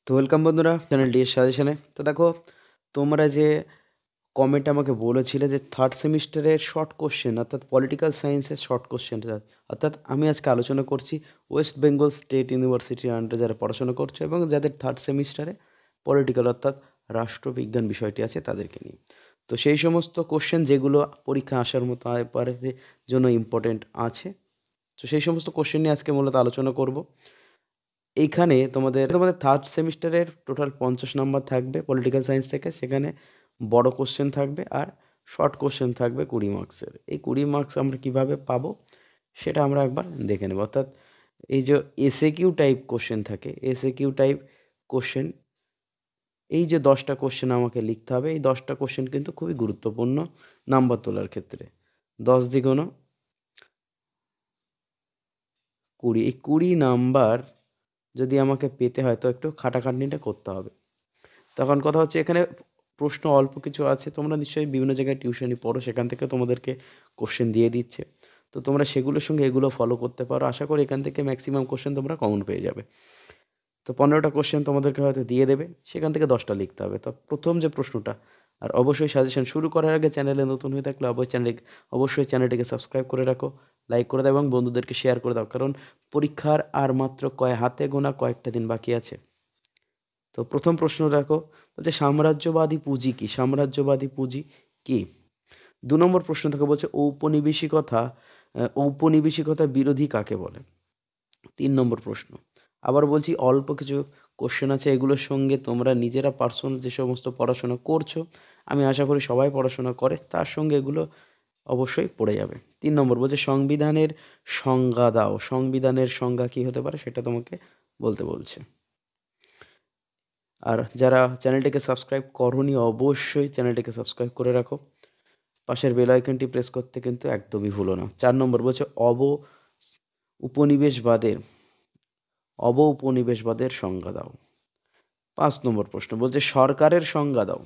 তো ওয়েলকাম বন্ধুরা channel D এর সাজেশনে। তো দেখো, তোমরা যে কমেন্ট আমাকে বলেছিলে যে থার্ড সেমিস্টারের শর্ট কোশ্চেন অর্থাৎ পলিটিক্যাল সায়েন্সের শর্ট কোশ্চেনটা, অর্থাৎ আমি আজকে আলোচনা করছি ওয়েস্ট বেঙ্গল স্টেট ইউনিভার্সিটির আন্ডারে যারা পড়াশোনা করছে এবং যাদের থার্ড সেমিস্টারে পলিটিক্যাল অর্থাৎ রাষ্ট্রবিজ্ঞান বিষয়টি আছে তাদেরকে নিয়ে। তো সেই সমস্ত কোশ্চেন যেগুলো পরীক্ষা আসার মতো পারে জন্য ইম্পর্টেন্ট আছে, তো সেই সমস্ত কোশ্চেন নিয়ে আজকে মূলত আলোচনা করব। এইখানে তোমাদের তোমাদের থার্ড সেমিস্টারের টোটাল 50 নাম্বার থাকবে পলিটিক্যাল সায়েন্স থেকে। সেখানে বড় কোশ্চেন থাকবে আর শর্ট কোশ্চেন থাকবে 20 মার্কসের। এই 20 মার্কস আমরা কিভাবে পাবো সেটা আমরা একবার দেখে নেব। অর্থাৎ এই যে এসএ কিউ টাইপ কোশ্চেন থাকে, এসএ কিউ টাইপ কোশ্চেন, এই যে 10টা কোশ্চেন আমাকে লিখতে হবে, এই 10টা কোশ্চেন কিন্তু খুবই গুরুত্বপূর্ণ নাম্বার তোলার ক্ষেত্রে। 10 দ্বিগুণ 20, এই 20 নাম্বার যদি আমাকে পেতে হয় তো একটু খাটাখাটনিটা করতে হবে। তখন কথা হচ্ছে এখানে প্রশ্ন অল্প কিছু আছে, তোমরা নিশ্চয়ই বিভিন্ন জায়গায় টিউশনি পড়ো, সেখান থেকে তোমাদেরকে কোশ্চেন দিয়ে দিচ্ছে। তো তোমরা সেগুলোর সঙ্গে এগুলো ফলো করতে পারো, আশা করি এখান থেকে ম্যাক্সিমাম কোশ্চেন তোমরা কমন পেয়ে যাবে। তো 15টা কোশ্চেন তোমাদেরকে হয়তো দিয়ে দেবে, সেখান থেকে 10টা লিখতে হবে। তো প্রথম যে প্রশ্নটা, আর অবশ্যই সাজেশন শুরু করার আগে চ্যানেলে নতুন হয়ে থাকলে অবশ্যই চ্যানেলটিকে সাবস্ক্রাইব করে রাখো, লাইক করে দাও এবং বন্ধুদেরকে শেয়ার করে দাও, কারণ পরীক্ষার আর মাত্র হাতে গোনা কয়েকটা দিন বাকি আছে। তো প্রথম প্রশ্ন দেখো, বলছে সাম্রাজ্যবাদী পুঁজি কি? সাম্রাজ্যবাদী পুঁজি কি? 2 নম্বর প্রশ্ন থেকে বলছে ঔপনিবেশিকতা বিরোধী কাকে বলে? 3 নম্বর প্রশ্ন। আবার বলছি অল্প কিছু কোশ্চেন আছে, এগুলোর সঙ্গে তোমরা নিজেরা পার্সোনাল যে সমস্ত পড়াশোনা করছো, আমি আশা করি সবাই পড়াশোনা করে, তার সঙ্গে এগুলো অবশ্যই পড়ে যাবে। 3 নম্বর বলছে সংবিধানের সংজ্ঞা দাও। সংবিধানের সংজ্ঞা কি হতে পারে সেটা তোমাকে বলতে বলছে। আর যারা চ্যানেলটিকে সাবস্ক্রাইব করোনি অবশ্যই চ্যানেলটিকে সাবস্ক্রাইব করে রাখো, পাশের বেল আইকনটি প্রেস করতে কিন্তু একদমই ভুলো না। 4 নম্বর বলছে উপনিবেশবাদের উপনিবেশবাদের সংজ্ঞা দাও। 5 নম্বর প্রশ্ন বলছে সরকারের সংজ্ঞা দাও।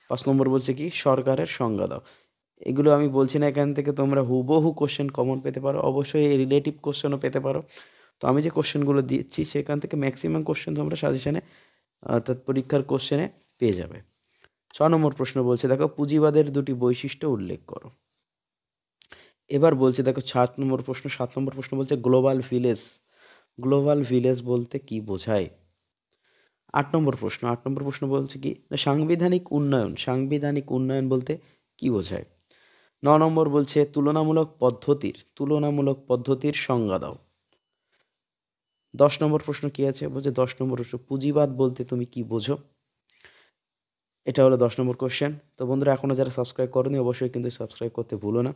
5 নম্বর বলছে কি? সরকারের সংজ্ঞা দাও। এগুলো আমি বলছি না এখান থেকে তোমরা হুবহু কোশ্চেন কমন পেতে পারো, অবশ্যই এই রিলেটিভ কোশ্চেনও পেতে পারো। তো আমি যে কোশ্চেনগুলো দিচ্ছি সেখান থেকে ম্যাক্সিমাম কোশ্চেন তোমরা সাজেশনে অর্থাৎ পরীক্ষার কোশ্চেনে পেয়ে যাবে। 6 নম্বর প্রশ্ন বলছে দেখো পুঁজিবাদের দুটি বৈশিষ্ট্য উল্লেখ করো। এবার বলছে দেখো 7 নম্বর প্রশ্ন বলছে গ্লোবাল ভিলেজ বলতে কি বোঝায়? 8 নম্বর প্রশ্ন বলছে কি না সাংবিধানিক উন্নয়ন বলতে কি বোঝায়? 9 নম্বর বলছে তুলনামূলক পদ্ধতির সংজ্ঞা দাও। 10 নম্বর প্রশ্ন কি আছে? বলছে 10 নম্বর প্রশ্ন পুঁজিবাদ বলতে তুমি কি বোঝো? এটা হলো 10 নম্বর কোশ্চেন। তো বন্ধুরা, এখনও যারা সাবস্ক্রাইব করোনি অবশ্যই কিন্তু সাবস্ক্রাইব করতে ভুলো না।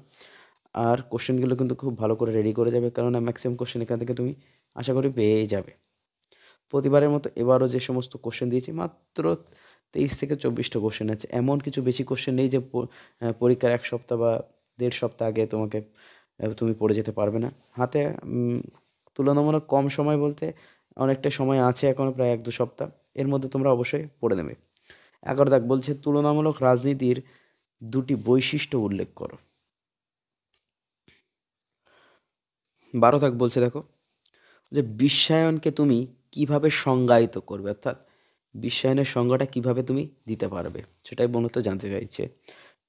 আর কোশ্চেনগুলো কিন্তু খুব ভালো করে রেডি করে যাবে, কারণ ম্যাক্সিমাম কোশ্চেন এখান থেকে তুমি আশা করি পেয়েই যাবে। প্রতিবারের মতো এবারও যে সমস্ত কোশ্চেন দিয়েছি মাত্র 23 থেকে 24টা কোশ্চেন আছে, এমন কিছু বেশি কোশ্চেন নেই যে পরীক্ষার 1 সপ্তাহ বা 1.5 সপ্তাহ আগে তুমি পড়ে যেতে পারবে না। হাতে তুলনামূলক কম সময় বলতে অনেকটা সময় আছে এখনও, প্রায় 1-2 সপ্তাহ, এর মধ্যে তোমরা অবশ্যই পড়ে নেবে। 11 দাগ বলছে তুলনামূলক রাজনীতির দুটি বৈশিষ্ট্য উল্লেখ করো। 12 দাগ বলছে দেখো যে বিশ্বায়নকে তুমি কিভাবে সংজ্ঞায়িত করবে, অর্থাৎ বিশ্বায়নের সংজ্ঞাটা কিভাবে তুমি দিতে পারবে সেটাই মূলত জানতে চাইছে।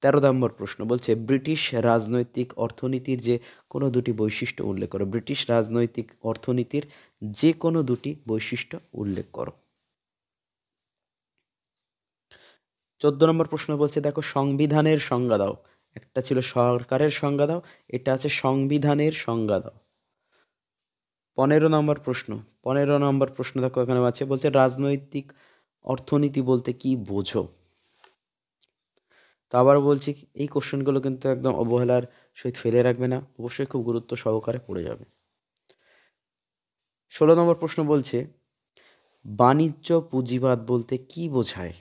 13 নম্বর প্রশ্ন বলছে ব্রিটিশ রাজনৈতিক অর্থনীতির যে কোনো দুটি বৈশিষ্ট্য উল্লেখ করো। ব্রিটিশ রাজনৈতিক অর্থনীতির যে কোনো দুটি বৈশিষ্ট্য উল্লেখ করো। 14 নম্বর প্রশ্ন বলছে দেখো সংবিধানের সংজ্ঞা দাও। একটা ছিল সরকারের সংজ্ঞা দাও, এটা আছে সংবিধানের সংজ্ঞা দাও। 15 নম্বর প্রশ্ন দেখো এখানে আছে, বলছে রাজনৈতিক অর্থনীতি বলতে কি বোঝো? তো আবার বলছি এই কোশ্চেনগুলো কিন্তু একদম অবহেলার সহিত ফেলে রাখবে না, অবশ্যই খুব গুরুত্ব সহকারে পড়ে যাবে। 16 নম্বর প্রশ্ন বলছে বাণিজ্য পুঁজিবাদ বলতে কি বোঝায়?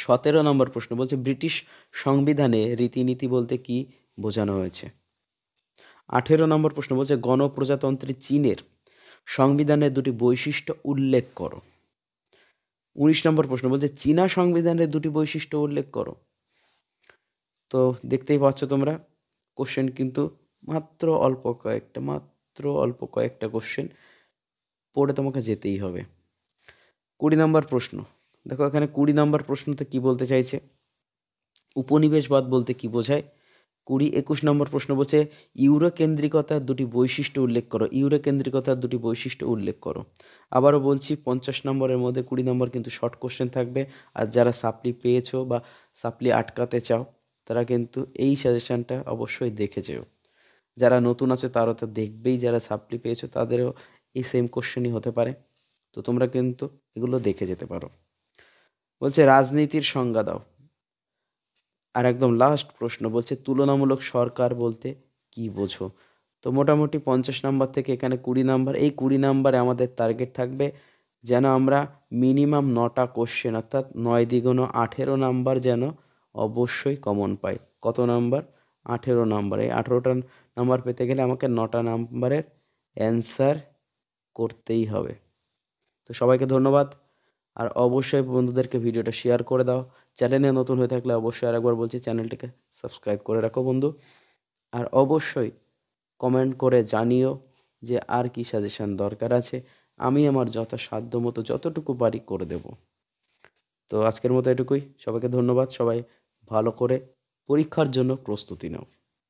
17 নম্বর প্রশ্ন বলছে ব্রিটিশ সংবিধানে রীতিনীতি বলতে কি বোঝানো হয়েছে? 18 নম্বর প্রশ্ন বলছে গণপ্রজাতন্ত্রী চীনের সংবিধানের দুটি বৈশিষ্ট্য উল্লেখ করো। 19 নম্বর প্রশ্ন বলছে চীনা সংবিধানের দুটি বৈশিষ্ট্য উল্লেখ করো। তো দেখতেই পাচ্ছ তোমরা কোশ্চেন কিন্তু মাত্র অল্প কয়েকটা কোশ্চেন পড়ে তোমাকে যেতেই হবে। 20 নম্বর প্রশ্ন, দেখো এখানে 20 নম্বর প্রশ্নতে কি বলতে চাইছে, উপনিবেশবাদ বলতে কি বোঝায়। 21 নম্বর প্রশ্ন বলছে ইউরোকেন্দ্রিকতার দুটি বৈশিষ্ট্য উল্লেখ করো, ইউরোকেন্দ্রিকতার দুটি বৈশিষ্ট্য উল্লেখ করো। আবারও বলছি 50 নম্বরের মধ্যে 20 নম্বর কিন্তু শর্ট কোশ্চেন থাকবে। আর যারা সাপ্লি পেয়েছো বা সাপ্লি আটকাতে চাও তারা কিন্তু এই সাজেশনটা অবশ্যই দেখে যেও। যারা নতুন আছে তারা তো দেখবেই, যারা সাপ্লি পেয়েছো তাদেরও এই সেম কোশ্চেনই হতে পারে, তো তোমরা কিন্তু এগুলো দেখে যেতে পারো। বলছে রাজনীতির সংজ্ঞা দাও। আর একদম লাস্ট প্রশ্ন বলছে তুলনামূলক সরকার বলতে কি বোঝো। তো মোটামুটি 50 নাম্বার থেকে এখানে 20 নাম্বার, এই 20 নাম্বারে আমাদের টার্গেট থাকবে যেন আমরা মিনিমাম 9টা কোশ্চেন অর্থাৎ 9 দ্বিগুণ 18 নাম্বার যেন অবশ্যই কমন পাই। কত নাম্বার? 18 নাম্বার। এই 18টা নাম্বার পেতে গেলে আমাকে 9টা নাম্বারের অ্যান্সার করতেই হবে। তো সবাইকে ধন্যবাদ। আর অবশ্যই বন্ধুদেরকে ভিডিওটা শেয়ার করে দাও। চ্যানেলে নতুন হয়ে থাকলে অবশ্যই আরেকবার বলছি চ্যানেলটিকে সাবস্ক্রাইব করে রাখো বন্ধু। আর অবশ্যই কমেন্ট করে জানিও যে আর কি সাজেশন দরকার আছে, আমি আমার যথাসাধ্য মতো যতটুকু পারি করে দেব। তো আজকের মতো এটুকুই, সবাইকে ধন্যবাদ। সবাই ভালো করে পরীক্ষার জন্য প্রস্তুতি নাও।